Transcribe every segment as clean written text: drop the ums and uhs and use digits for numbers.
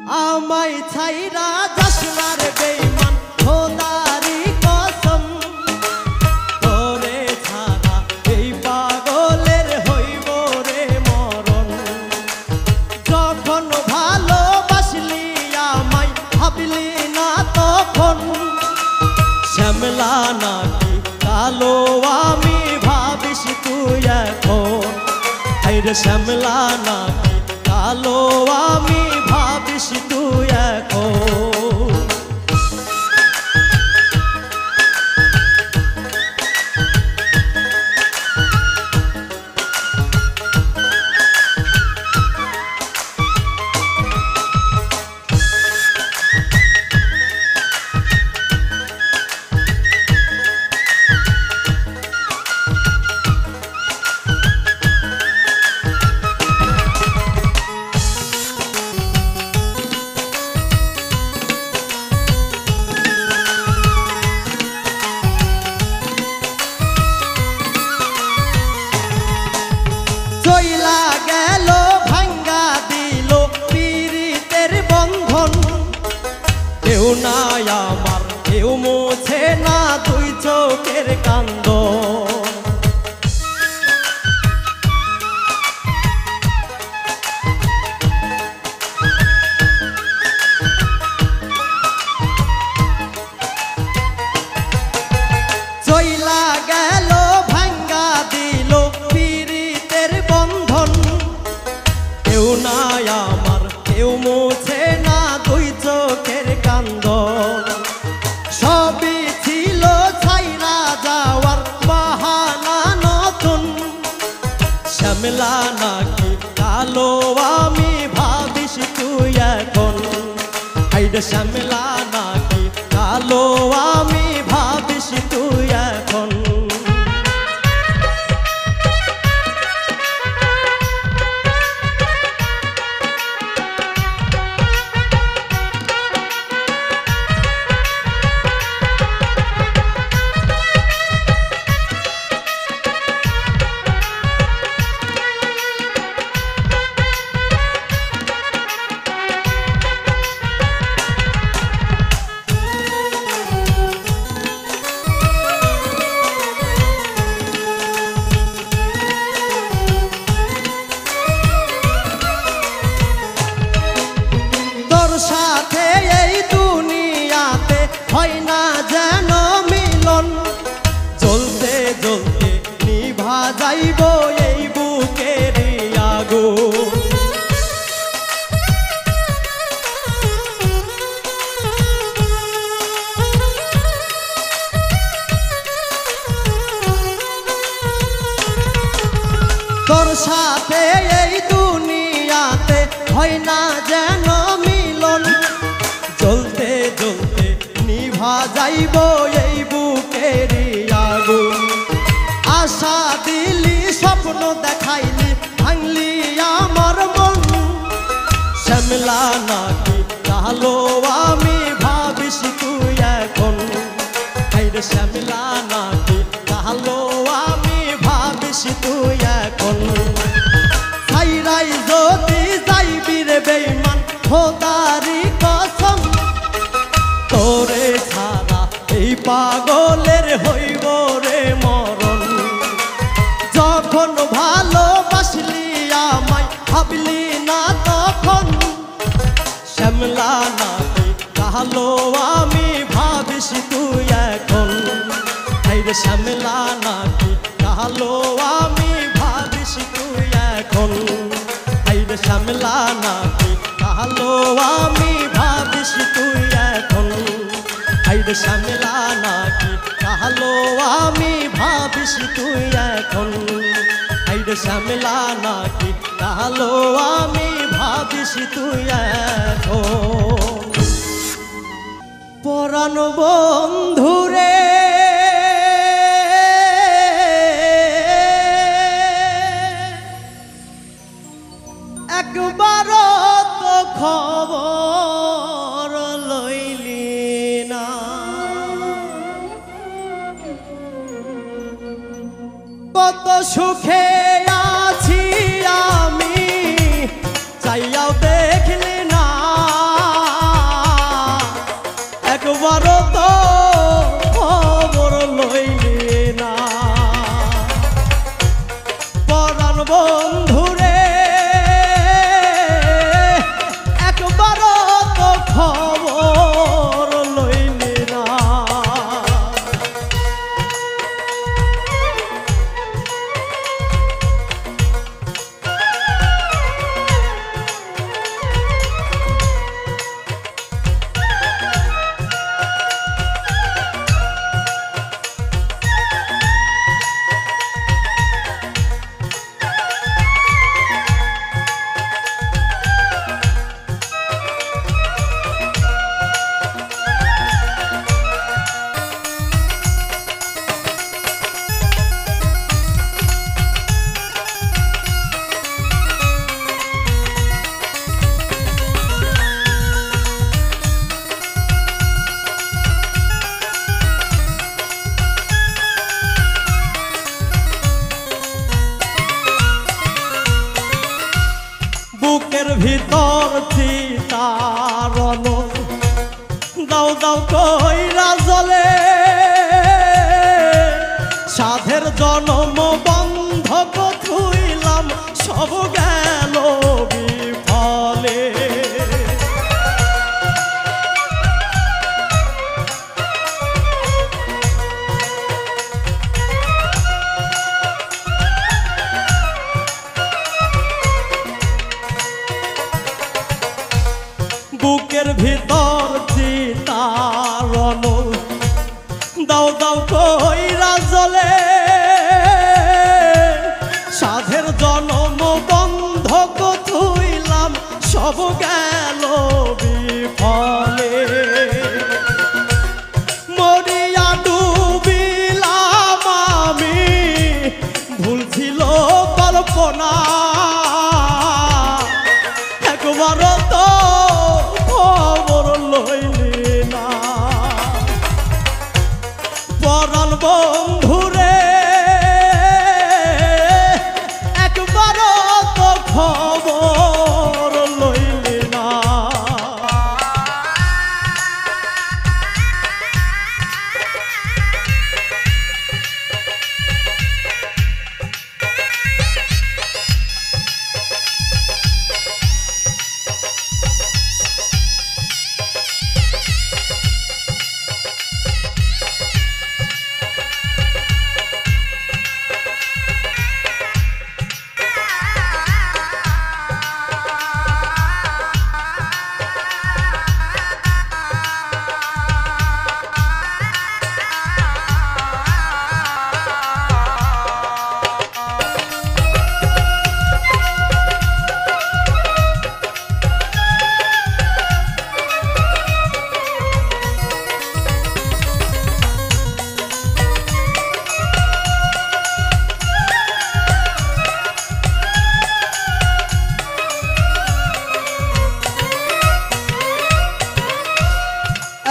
আমায় ছাইরা যাসনার বেঈমান খোদারি কসম তোরে ছাড়া এই পাগলের হইব রে মরণ যখন ভালোবাসলি আমায় ভাবলি না তখন শ্যামলা নাকি কালো আমি ভাবিস তুই এখন আইরে শ্যামলা নাকি কালো আমি ভাবিস তুই এখন চইলা গেল ভাঙ্গা দিল পীড়িতের বন্ধন কেউ নাই আমার কেউ মোছে না দুই চোখের কান্দন চইলা গেল ভাঙ্গা দিল পীড়িতের বন্ধন কেউ নাই আমার কেউ মোছে না দুই চোখের কান্দন সবই ছিল ছাইরা যাওয়ার বাহানা নতুন শ্যামলা নাকি কালো আমি ভাবিস তুই এখন আইরে শ্যামলা নাকি কালো আমি ভাবিস তুই এখন সাথে এই দুনিয়াতে হয় না যেন মিলন জ্বলতে জ্বলতে নিভা যাইব এই বুকের আগুন তোর সাথে এই দুনিয়াতে হয় না যেন জ্বলতে জ্বলতে নিভা যাইব এই বুকের আগুন আশা দিলি স্বপ্ন দেখাইলি ভাঙলি আমার মন শ্যামলা নাকি কালো আমি ভাবিস তুই এখন আইরে শ্যামলা নাকি কালো আমি ভাবিস তুই এখন ছাইরাই যদি যাইবি রে বেঈমান খোদারি কসম তোরে ছাড়া এই পাগলের হইব রে মরণ যখন ভালোবাসলি আমায় ভাবলি না তখন শ্যামলা নাকি কালো আমি ভাবিস তুই এখন আইরে শ্যামলা নাকি কালো আমি ভাবিস তুই এখন আইরে শ্যামলা নাকি কালো আমি ভাবিস তুই এখন আইরে শ্যামলা নাকি কালো আমি ভাবিস তুই এখন আইরে শ্যামলা নাকি কালো আমি ভাবিস তুই এখন পরাণ বন্ধুরে একবার তো খবর লইলি না কত সুখে আছি আমি চাইয়াও দেখলি না কইরা জলে সাধের জনম বন্ধক থুইলাম সব গেল বিফলে বুকের ভিতর চিতারণ দাও দাও কইরা জলে সাধের জনম বন্ধক থুইলাম সব গেল বিফলে মরিয়া ডুবিলাম আমি ভুল ছিল কল্পনা একবার তো খবর লইলি না পরাণ বন্ধুরে একবার তো খবর লইলি না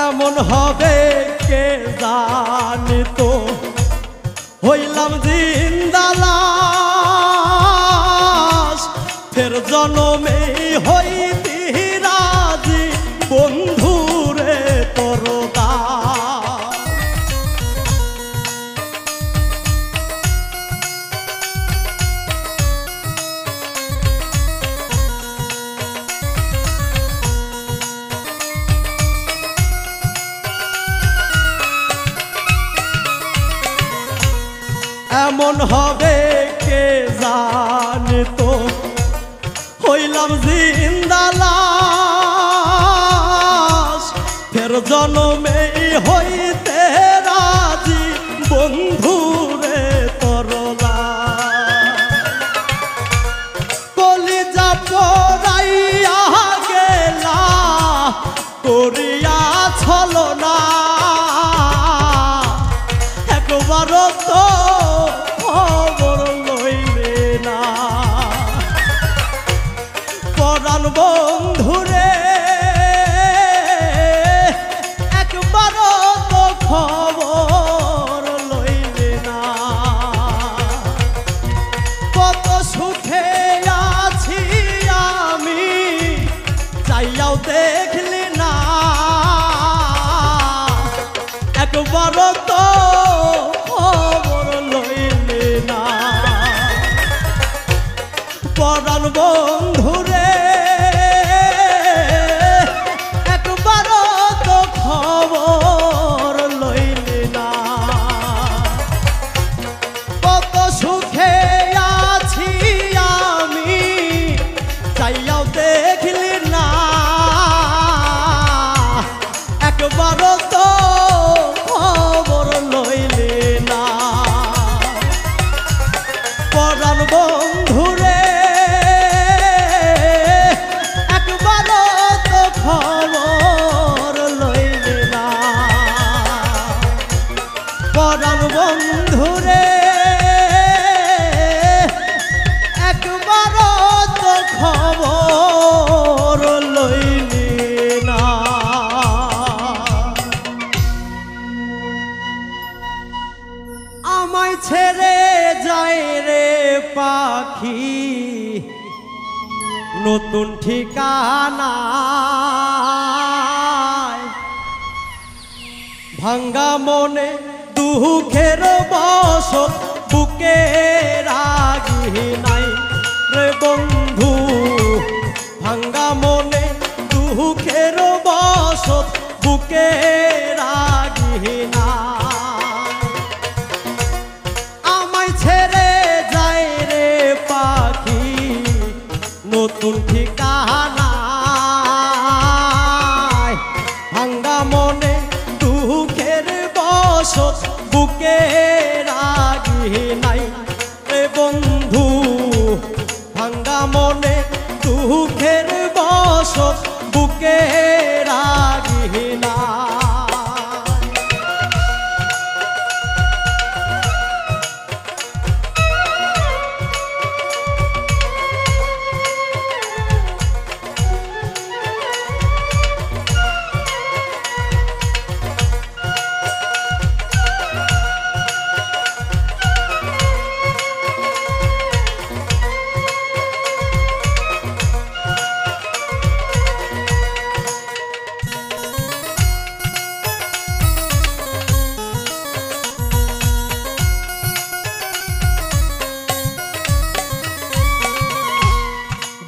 এমন হবে কে জানিত হইলাম জিন্দা লাশ ফের জনমে হইতি রাজি বন্ধুরে তোর দাস এমন হবে কে জানিত হইলাম জিন্দা লাশ ফের জনমে হইতে রাজি বন্ধুরে তরলা কলিজা পড়াইয়া গেলা করিয়া ছলনা একবার তো খবর লইলে না পরাণ বন্ধুরে একবার তো খবর লইলে না কত সুখে আছি আমি চাইয়াও দেখলি না একবার তো খবর লইলে না পরাণ বন্ধুরে একবার তো খবর লইলে না কত সুখে আছি আমি চাইয়াও দেখলি না একবার তো খবর লইলে না পরাণ বন্ধুরে একবার তো খবর লইলে না পরাণ বন্ধুরে একবার তো খবর লইলে না আমায় ছেড়ে যায় রে পাখি নতুন ঠিকানা ভাঙ্গা মনে দুঃখের বসত বুকে রাগি নাই রে বন্ধু ভাঙ্গা মনে দুঃখের বসত বুকে রাগি নাই আমায় ছেড়ে যায় রে পাখি নতুন ঠিকানা ভাঙ্গা মনে দুঃখের বসত বুকে রাগি নাই রে বন্ধু ভাঙ্গা মনে দুঃখের বসত বুকে রাগি নাই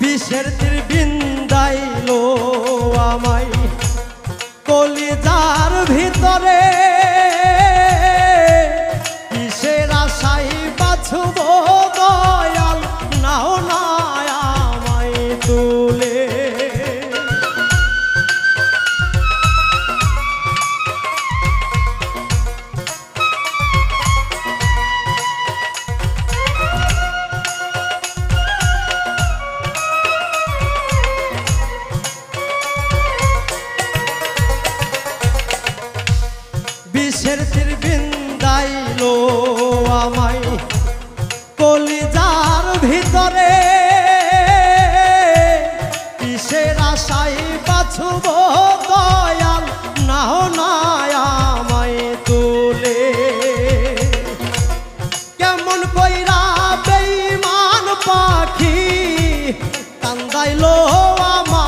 বিষের তীর বিন্দাইলো আমায় কলিজার ভিতরে কিসের আশাই বাছব দয়াল নাও না আমায় তুলে বিষের তীর বিন্দাইলো আমায় কলিজার ভিতরে কিসের আশাই বাছব দয়াল নাও না আমায় তুলে কেমন কইরা বেঈমান পাখি কান্দাইলো আমায়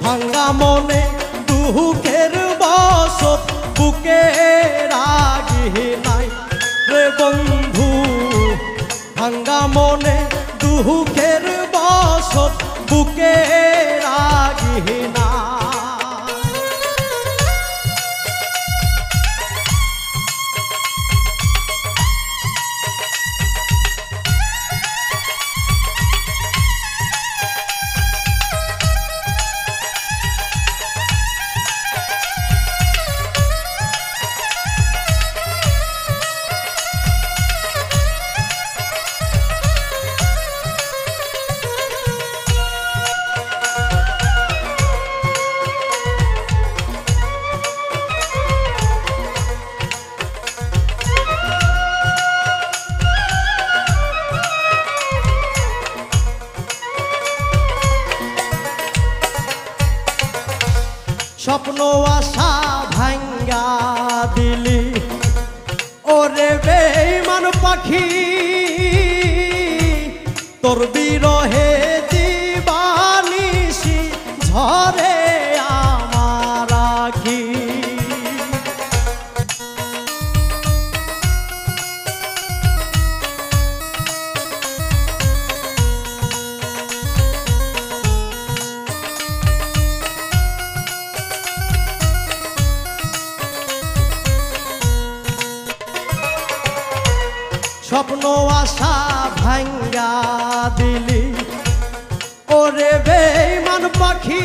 ভাঙ্গা মনে দুঃখের বসত বুকে রাগি নাই রে বন্ধু ভাঙ্গা মনে দুঃখের বসত বুকে রাগি নাই স্বপ্ন আশা ভাঙ্গা দিলি ওরে বেঈমান পাখি তোর বিরহে দিবানিশি ঝরে আমার আখি স্বপ্ন আশা ভাঙ্গা দিলি ওরে বেঈমান পাখি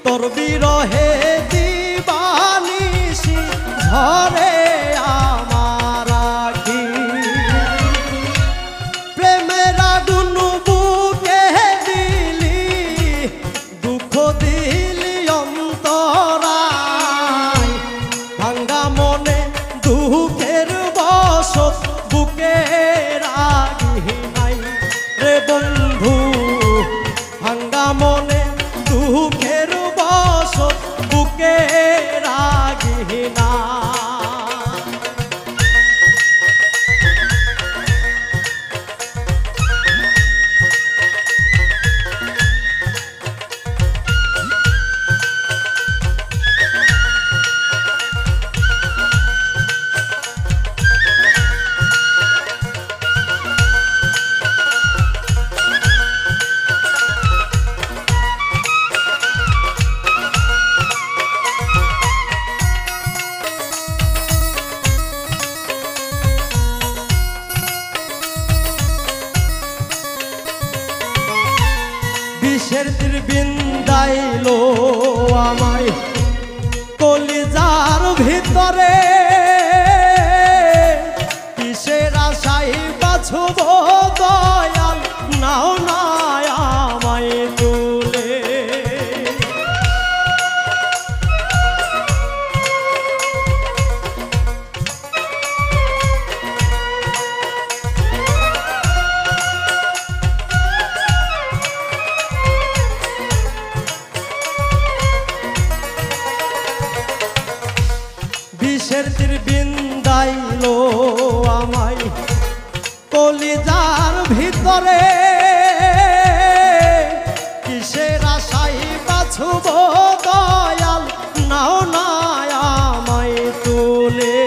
তোর বিরহে দিবানিশি ঝরে আমার আখি প্রেমের আগুন বুকে দিলি দুঃখ দিলি অন্তরায় ভাঙ্গা মনে দুঃখের বসত বুকে রাগি নাই রে বন্ধু বিষের তীর বিন্দাইলো আমায় কলিজার ভিতরে, কিসের আশায় বাছব দয়াল, নাও না আমায় তুলে। বিষের তীর বিন্দাইলো আমায় কলিজার ভিতরে, কিসের আশায় বাছব দয়াল, নাও না আমায় তুলে।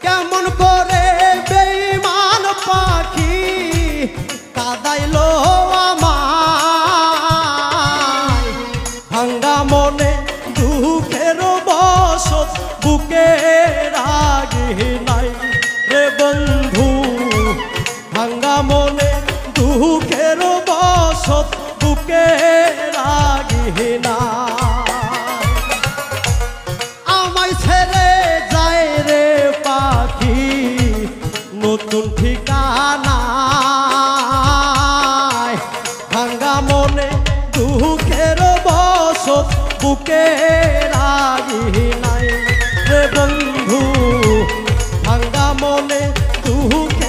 কেমন করে বেঈমান পাখি কাঁদাইলো আমায়, ভাঙ্গা মনে দুঃখের বসত বুকে রাগি নাই রে বন্ধু, ভাঙ্গা মনে দুঃখের বসত বুকে রাগি নাই। আমায় ছেড়ে যায় রে পাখি নতুন ঠিকানায়, ভাঙ্গা মনে দুঃখের বসত বুকে রাগি নাই রে বন্ধু, ভাঙ্গা মনে দুঃখে